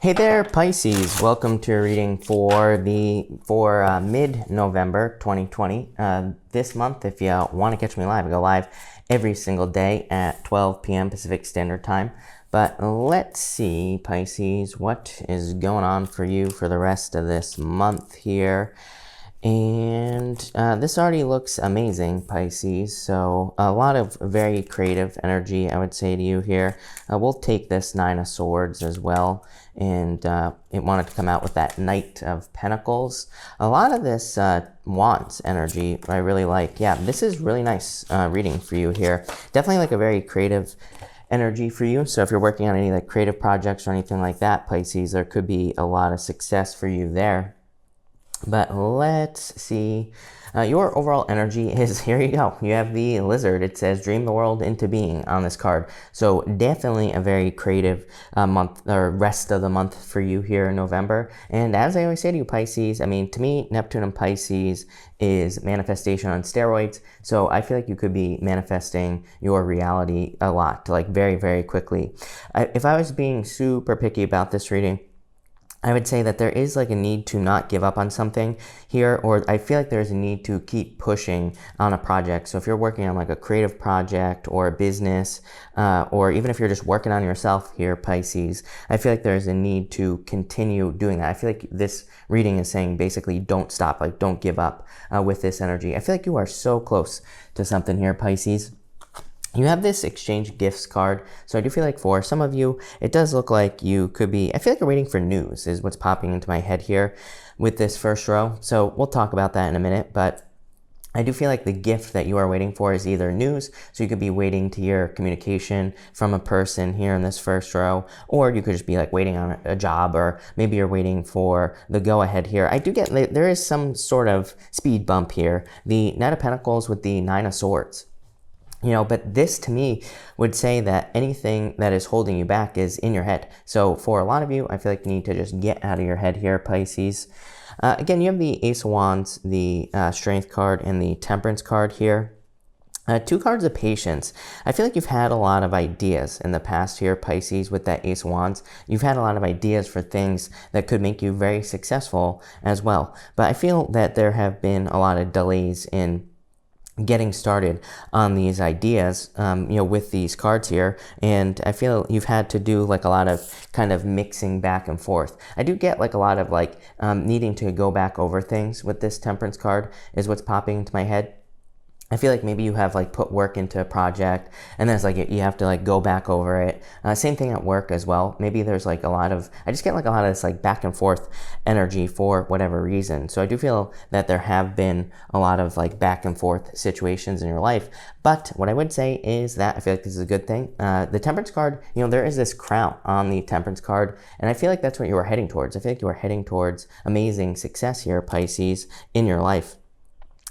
Hey there, Pisces. Welcome to a reading for mid-November 2020. This month, if you want to catch me live, I go live every single day at 12 p.m. Pacific Standard Time. But let's see, Pisces, what is going on for you for the rest of this month here. And this already looks amazing, Pisces. So a lot of very creative energy, I would say to you here. We'll take this Nine of Swords as well. And it wanted to come out with that Knight of Pentacles. A lot of this Wands energy I really like. Yeah, this is really nice reading for you here. Definitely like a very creative energy for you. So if you're working on any like creative projects or anything like that, Pisces, there could be a lot of success for you there. But let's see. Your overall energy is, here you go. You have the lizard. It says dream the world into being on this card. So definitely a very creative month or rest of the month for you here in November. And as I always say to you, Pisces, I mean, to me, Neptune and Pisces is manifestation on steroids. So I feel like you could be manifesting your reality a lot, like very, very quickly. If I was being super picky about this reading, I would say that there is like a need to not give up on something here, or I feel like there's a need to keep pushing on a project. So if you're working on like a creative project or a business, or even if you're just working on yourself here, Pisces, I feel like there's a need to continue doing that. I feel like this reading is saying basically don't stop, like don't give up with this energy. I feel like you are so close to something here, Pisces. You have this exchange gifts card. So I do feel like for some of you, it does look like you could be, I feel like you're waiting for news is what's popping into my head here with this first row. So we'll talk about that in a minute, but I do feel like the gift that you are waiting for is either news. So you could be waiting to hear communication from a person here in this first row, or you could just be like waiting on a job, or maybe you're waiting for the go ahead here. I do get, there is some sort of speed bump here. The Knight of Pentacles with the Nine of Swords. You know, but this to me would say that anything that is holding you back is in your head. So for a lot of you, I feel like you need to just get out of your head here, Pisces. Again, you have the Ace of Wands, the Strength card, and the Temperance card here. Two cards of patience. I feel like you've had a lot of ideas in the past here, Pisces, with that Ace of Wands. You've had a lot of ideas for things that could make you very successful as well. But I feel that there have been a lot of delays in getting started on these ideas, with these cards here. And I feel you've had to do like a lot of kind of mixing back and forth. I do get like a lot of like needing to go back over things with this Temperance card is what's popping into my head. I feel like maybe you have like put work into a project and then it's like you have to like go back over it. Same thing at work as well. Maybe there's like a lot of, I just get like a lot of this like back and forth energy for whatever reason. So I do feel that there have been a lot of like back and forth situations in your life. But what I would say is that I feel like this is a good thing. The Temperance card, there is this crown on the Temperance card, and I feel like that's what you are heading towards. I feel like you are heading towards amazing success here, Pisces, in your life.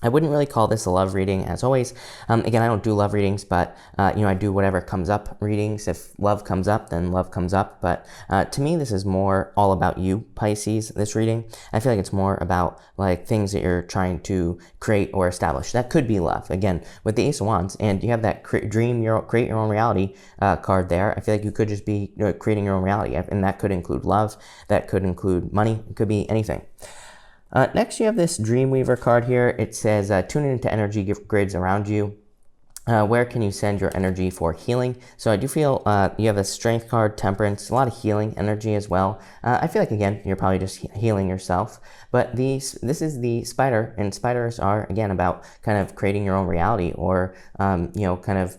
I wouldn't really call this a love reading, as always. Again, I don't do love readings, but, I do whatever comes up readings. If love comes up, then love comes up. But to me, this is more all about you, Pisces, this reading. I feel like it's more about like things that you're trying to create or establish. That could be love. Again, with the Ace of Wands, and you have that create your own reality card there. I feel like you could just be creating your own reality, and that could include love. That could include money. It could be anything. Next, you have this Dreamweaver card here. It says, tune into energy grids around you. Where can you send your energy for healing? So I do feel you have a Strength card, Temperance, a lot of healing energy as well. I feel like, again, you're probably just healing yourself. But this is the Spider, and spiders are, again, about kind of creating your own reality, or, kind of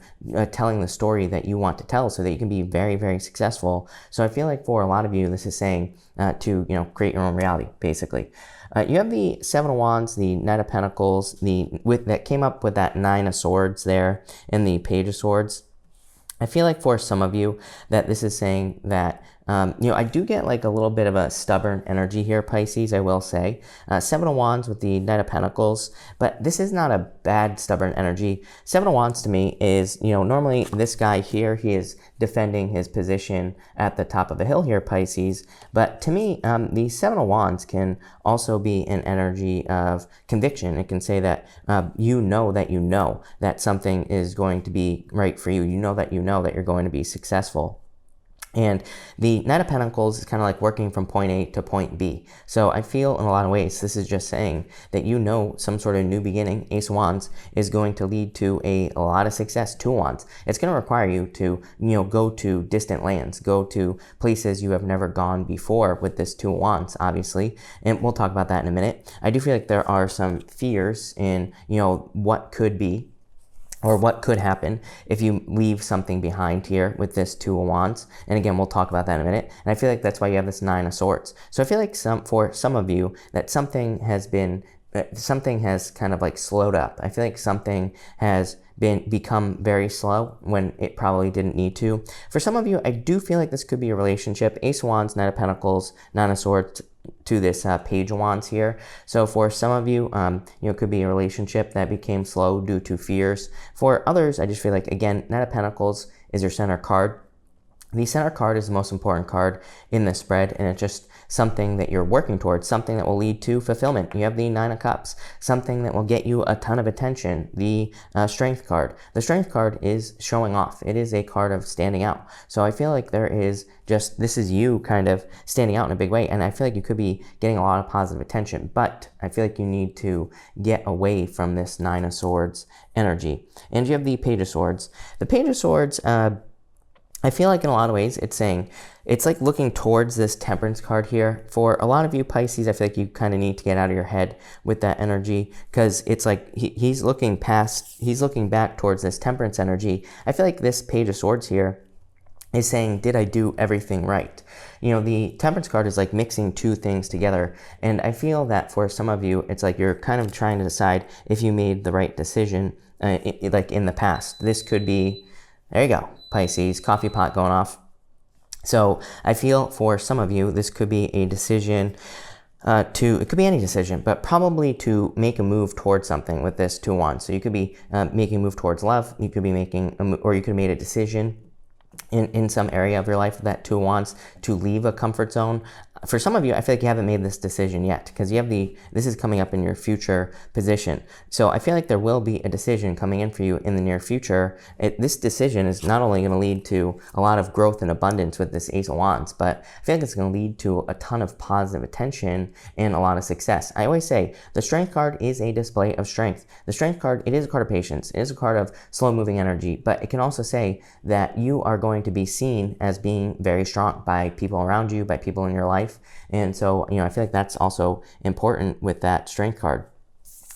telling the story that you want to tell so that you can be very, very successful. So I feel like for a lot of you, this is saying to, create your own reality, basically. You have the Seven of Wands, the Knight of Pentacles, that came up with that Nine of Swords there, and the Page of Swords. I feel like for some of you that this is saying that, I do get like a little bit of a stubborn energy here, Pisces, I will say. Seven of Wands with the Knight of Pentacles, but this is not a bad stubborn energy. Seven of Wands to me is, normally this guy here, he is defending his position at the top of a hill here, Pisces. But to me, the Seven of Wands can also be an energy of conviction. It can say that you know that something is going to be right for you. You know that you're going to be successful. And the Knight of Pentacles is kind of like working from point A to point B. So I feel in a lot of ways, this is just saying that you know some sort of new beginning, Ace of Wands, is going to lead to a lot of success. Two of Wands. It's going to require you to, go to distant lands, go to places you have never gone before with this Two of Wands, obviously. And we'll talk about that in a minute. I do feel like there are some fears in, what could be, or what could happen if you leave something behind here with this Two of Wands. And again, we'll talk about that in a minute. And I feel like that's why you have this Nine of Swords. So I feel like for some of you that something has kind of like slowed up. I feel like something has become very slow when it probably didn't need to. For some of you, I do feel like this could be a relationship. Ace of Wands, Knight of Pentacles, Nine of Swords, to this Page of Wands here. So for some of you, it could be a relationship that became slow due to fears. For others, I just feel like, again, Knight of Pentacles is your center card. The center card is the most important card in the spread, and it's just something that you're working towards, something that will lead to fulfillment. You have the Nine of Cups, something that will get you a ton of attention. The Strength card. The Strength card is showing off. It is a card of standing out. So I feel like there is this is you kind of standing out in a big way, and I feel like you could be getting a lot of positive attention, but I feel like you need to get away from this Nine of Swords energy. And you have the Page of Swords. The Page of Swords, I feel like in a lot of ways it's like looking towards this Temperance card here. For a lot of you Pisces, I feel like you kind of need to get out of your head with that energy, because it's like he's looking back towards this Temperance energy. I feel like this Page of Swords here is saying, did I do everything right? The Temperance card is like mixing two things together. And I feel that for some of you, it's like you're kind of trying to decide if you made the right decision, like in the past. This could be, there you go, Pisces, coffee pot going off. So I feel for some of you, this could be a decision it could be any decision, but probably to make a move towards something with this Two of Wands. So you could be making a move towards love. You could be or you could have made a decision in some area of your life, that Two of Wands, to leave a comfort zone. For some of you, I feel like you haven't made this decision yet, because you have this is coming up in your future position. So I feel like there will be a decision coming in for you in the near future. This decision is not only going to lead to a lot of growth and abundance with this Ace of Wands, but I feel like it's going to lead to a ton of positive attention and a lot of success. I always say the Strength card is a display of strength. The Strength card, it is a card of patience. It is a card of slow moving energy, but it can also say that you are going to be seen as being very strong by people around you, by people in your life. And so, I feel like that's also important with that Strength card.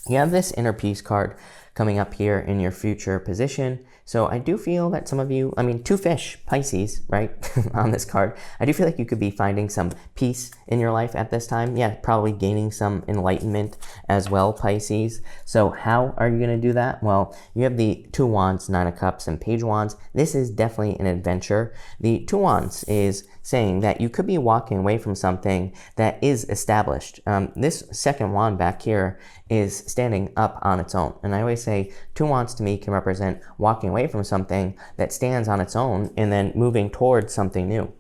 You have this Inner Peace card coming up here in your future position. So I do feel that some of you, two fish, Pisces, right, on this card. I do feel like you could be finding some peace in your life at this time. Yeah, probably gaining some enlightenment as well, Pisces. So how are you going to do that? Well, you have the Two of Wands, Nine of Cups, and Page of Wands. This is definitely an adventure. The Two of Wands is saying that you could be walking away from something that is established. This second wand back here is standing up on its own. And I always say Two of Wands to me can represent walking away from something that stands on its own and then moving towards something new.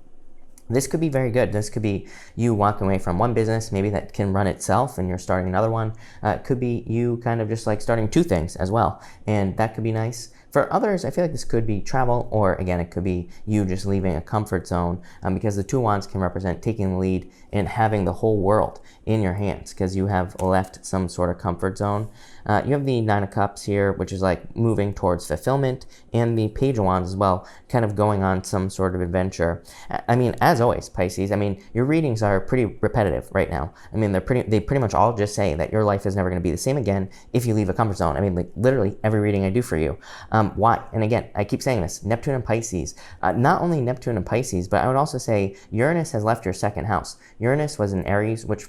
This could be very good. This could be you walking away from one business, maybe that can run itself, and you're starting another one. It could be you kind of just like starting two things as well, and that could be nice. For others, I feel like this could be travel, or again, it could be you just leaving a comfort zone, because the Two of Wands can represent taking the lead and having the whole world in your hands, because you have left some sort of comfort zone. You have the Nine of Cups here, which is like moving towards fulfillment, and the Page of Wands as well, kind of going on some sort of adventure. As always, Pisces, your readings are pretty repetitive right now. They pretty much all just say that your life is never going to be the same again if you leave a comfort zone. Like literally every reading I do for you. Why? And again, I keep saying this, Neptune and Pisces. Not only Neptune and Pisces, but I would also say Uranus has left your second house. Uranus was in Aries, which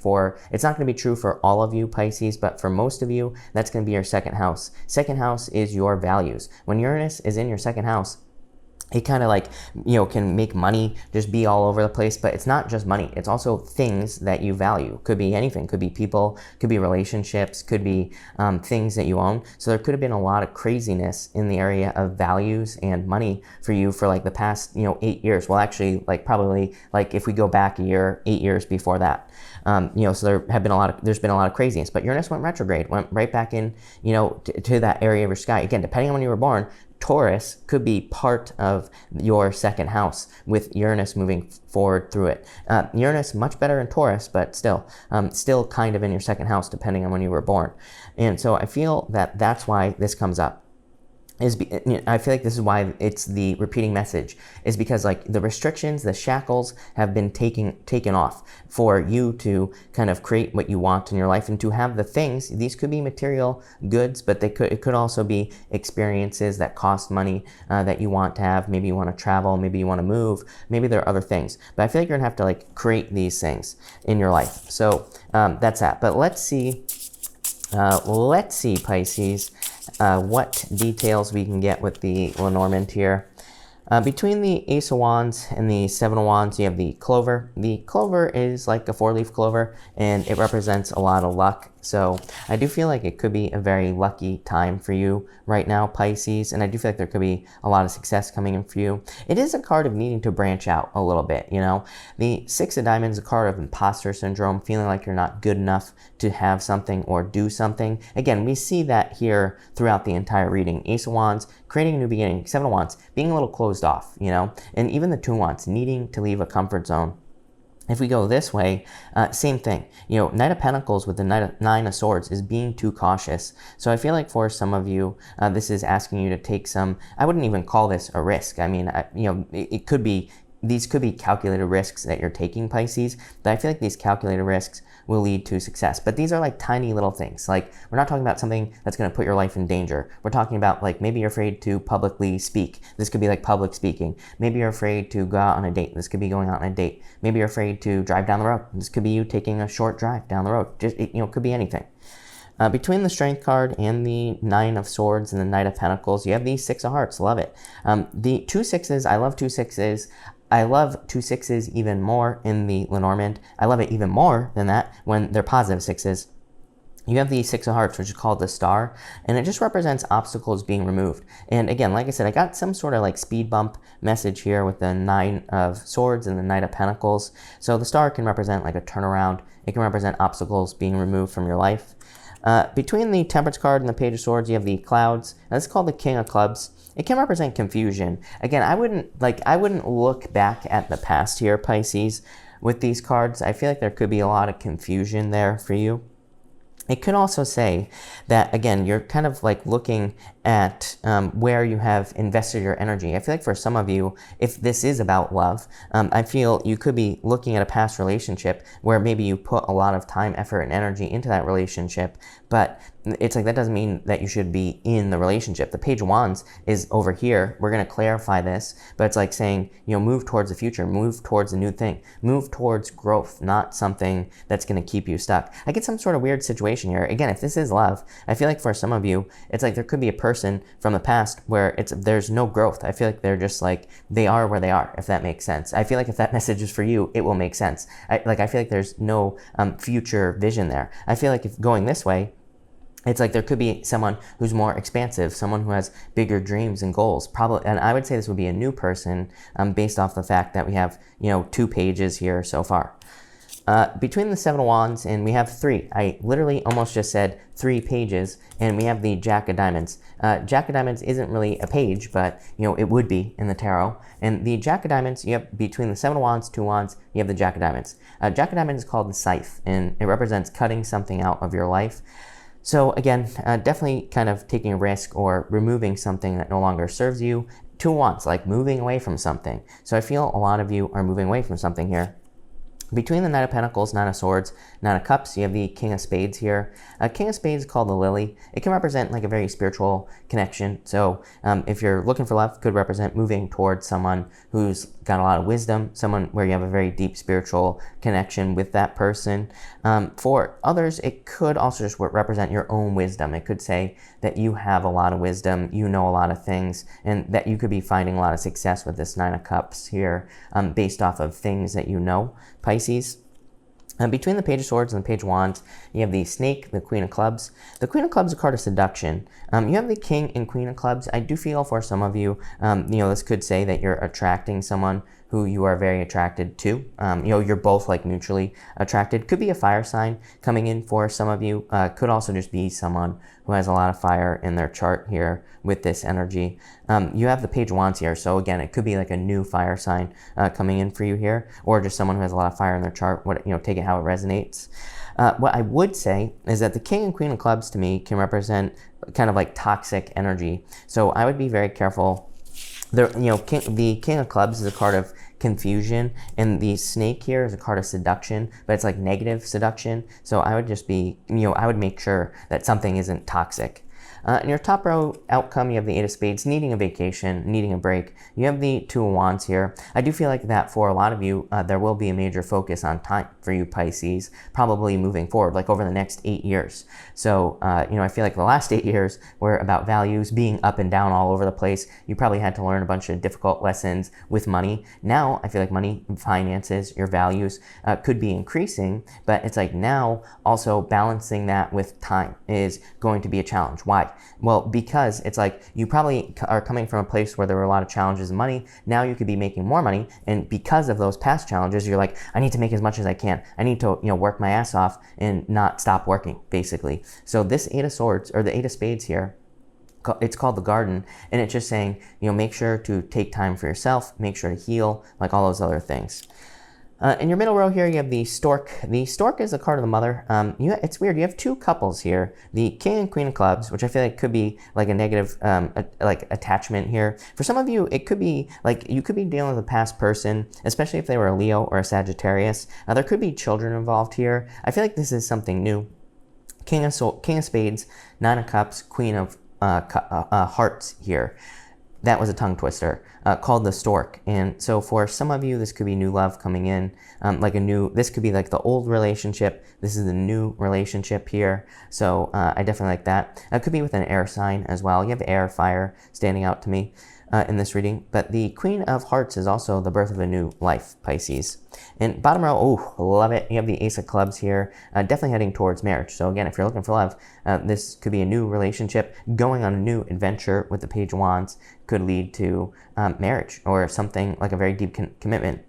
it's not going to be true for all of you, Pisces, but for most of you, that's going to be your second house. Second house is your values. When Uranus is in your second house, it kind of like, can make money just be all over the place, but it's not just money. It's also things that you value. Could be anything. Could be people, could be relationships, could be things that you own. So there could have been a lot of craziness in the area of values and money for you for like the past, 8 years. Well, actually, like probably like if we go back a year, 8 years before that. So there's been a lot of craziness, but Uranus went retrograde, went right back in, to that area of your sky. Again, depending on when you were born, Taurus could be part of your second house with Uranus moving forward through it. Uranus much better in Taurus, but still kind of in your second house depending on when you were born. And so I feel that that's why this comes up. I feel like this is why it's the repeating message, is because like the restrictions, the shackles have been taken off for you to kind of create what you want in your life and to have the things. These could be material goods, but it could also be experiences that cost money that you want to have. Maybe you want to travel, maybe you want to move, maybe there are other things. But I feel like you're gonna have to like create these things in your life. So that's that. But let's see, Pisces. What details we can get with the Lenormand here. Between the Ace of Wands and the Seven of Wands, you have the clover. The clover is like a 4-leaf clover, and it represents a lot of luck. So I do feel like it could be a very lucky time for you right now, Pisces, and I do feel like there could be a lot of success coming in for you. It is a card of needing to branch out a little bit, you know. The Six of Diamonds is a card of imposter syndrome, feeling like you're not good enough to have something or do something. Again, we see that here throughout the entire reading. Ace of Wands, creating a new beginning. Seven of Wands, being a little closed off, you know, and even the Two of Wands, needing to leave a comfort zone. If we go this way, same thing. You know, Knight of Pentacles with the Nine of Swords is being too cautious. So I feel like for some of you, this is asking you to take some, I wouldn't even call this a risk. I mean, you know, it could be, these could be calculated risks that you're taking, Pisces, but I feel like these calculated risks will lead to success. But these are like tiny little things. Like, we're not talking about something that's going to put your life in danger. We're talking about like, maybe you're afraid to publicly speak. This could be like public speaking. Maybe you're afraid to go out on a date. This could be going out on a date. Maybe you're afraid to drive down the road. This could be you taking a short drive down the road. Just, it, you know, it could be anything. Between the Strength card and the Nine of Swords and the Knight of Pentacles, you have the Six of Hearts. Love it. The 2 6s, I love 2 6s. I love 2 6s even more in the Lenormand. I love it even more than that when they're positive 6s. You have the Six of Hearts, which is called the Star, and it just represents obstacles being removed. And again, like I said, I got some sort of like speed bump message here with the Nine of Swords and the Knight of Pentacles. So the Star can represent like a turnaround. It can represent obstacles being removed from your life. Between the Temperance card and the Page of Swords, you have the Clouds. Now, this is called the King of Clubs. It can represent confusion. Again, I wouldn't look back at the past here, Pisces, with these cards. I feel like there could be a lot of confusion there for you. It could also say that, again, you're kind of like looking at where you have invested your energy. I feel like for some of you, if this is about love, I feel you could be looking at a past relationship where maybe you put a lot of time, effort, and energy into that relationship, but it's like that doesn't mean that you should be in the relationship. The Page of Wands is over here. We're going to clarify this, but it's like saying, you know, move towards the future, move towards a new thing, move towards growth, not something that's going to keep you stuck. I get some sort of weird situation here. Again, if this is love, I feel like for some of you, it's like there could be a person from the past where there's no growth. I feel like they're just like, they are where they are, if that makes sense. I feel like if that message is for you, it will make sense. I feel like there's no future vision there. I feel like if going this way, it's like there could be someone who's more expansive, someone who has bigger dreams and goals. Probably, and I would say this would be a new person based off the fact that we have, you know, 2 pages here so far. Between the Seven of Wands and we have 3. I literally almost just said 3 pages, and we have the Jack of Diamonds. Jack of Diamonds isn't really a page, but you know it would be in the tarot. And the Jack of Diamonds, you have between the Seven of Wands, 2 Wands, you have the Jack of Diamonds. Jack of Diamonds is called the Scythe, and it represents cutting something out of your life. So again, definitely kind of taking a risk or removing something that no longer serves you. 2 Wands, like moving away from something. So I feel a lot of you are moving away from something here. Between the Knight of Pentacles, Nine of Swords, Nine of Cups, you have the King of Spades here. King of Spades is called the Lily. It can represent like a very spiritual connection. So if you're looking for love, it could represent moving towards someone who's got a lot of wisdom, someone where you have a very deep spiritual connection with that person. For others, it could also just represent your own wisdom. It could say that you have a lot of wisdom, you know a lot of things, and that you could be finding a lot of success with this Nine of Cups here based off of things that you know, Pisces. Between the Page of Swords and the Page of Wands, you have the Snake, the Queen of Clubs. The Queen of Clubs is a card of seduction. You have the King and Queen of Clubs. I do feel for some of you, you know, this could say that you're attracting someone who you are very attracted to. You're both like mutually attracted. Could be a fire sign coming in for some of you. Could also just be someone who has a lot of fire in their chart here with this energy. You have the Page of Wands here, so again, it could be like a new fire sign coming in for you here, or just someone who has a lot of fire in their chart. Take it how it resonates. What I would say is that the King and Queen of Clubs to me can represent kind of like toxic energy. So I would be very careful. The King of Clubs is a card of confusion, and the snake here is a card of seduction, but it's like negative seduction. So I would just be, I would make sure that something isn't toxic. In your top row outcome, you have the Eight of Spades, needing a vacation, needing a break. You have the Two of Wands here. I do feel like that for a lot of you, there will be a major focus on time for you Pisces, probably moving forward, like over the next 8 years. So, I feel like the last 8 years were about values being up and down all over the place. You probably had to learn a bunch of difficult lessons with money. Now, I feel like money, finances, your values could be increasing, but it's like now also balancing that with time is going to be a challenge. Why? Well, because it's like you probably are coming from a place where there were a lot of challenges in money. Now you could be making more money, and because of those past challenges, you're like, I need to make as much as I can. I need to, work my ass off and not stop working, basically. So this Eight of Swords, or the Eight of Spades here, it's called the Garden, and it's just saying, make sure to take time for yourself, make sure to heal, like all those other things. In your middle row here, you have the Stork. The Stork is a card of the Mother. It's weird. You have two couples here, the King and Queen of Clubs, which I feel like could be like a negative attachment here. For some of you, it could be like you could be dealing with a past person, especially if they were a Leo or a Sagittarius. There could be children involved here. I feel like this is something new. King of Spades, Nine of Cups, Queen of Hearts here. That was a tongue twister, called the Stork. And so for some of you, this could be new love coming in, this could be like the old relationship. This is the new relationship here. So I definitely like that. It could be with an air sign as well. You have air, fire standing out to me in this reading. But the Queen of Hearts is also the birth of a new life, Pisces. And bottom row, love it. You have the Ace of Clubs here, definitely heading towards marriage. So again, if you're looking for love, this could be a new relationship. Going on a new adventure with the Page of Wands could lead to marriage or something like a very deep commitment.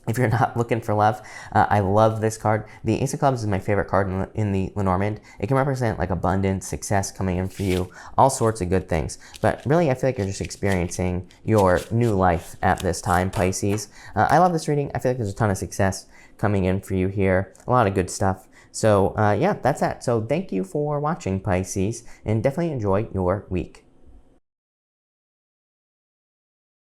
If you're not looking for love, I love this card. The Ace of Clubs is my favorite card in the Lenormand. It can represent like abundance, success coming in for you, all sorts of good things. But really, I feel like you're just experiencing your new life at this time, Pisces. I love this reading. I feel like there's a ton of success coming in for you here. A lot of good stuff. So yeah, that's that. So thank you for watching, Pisces, and definitely enjoy your week.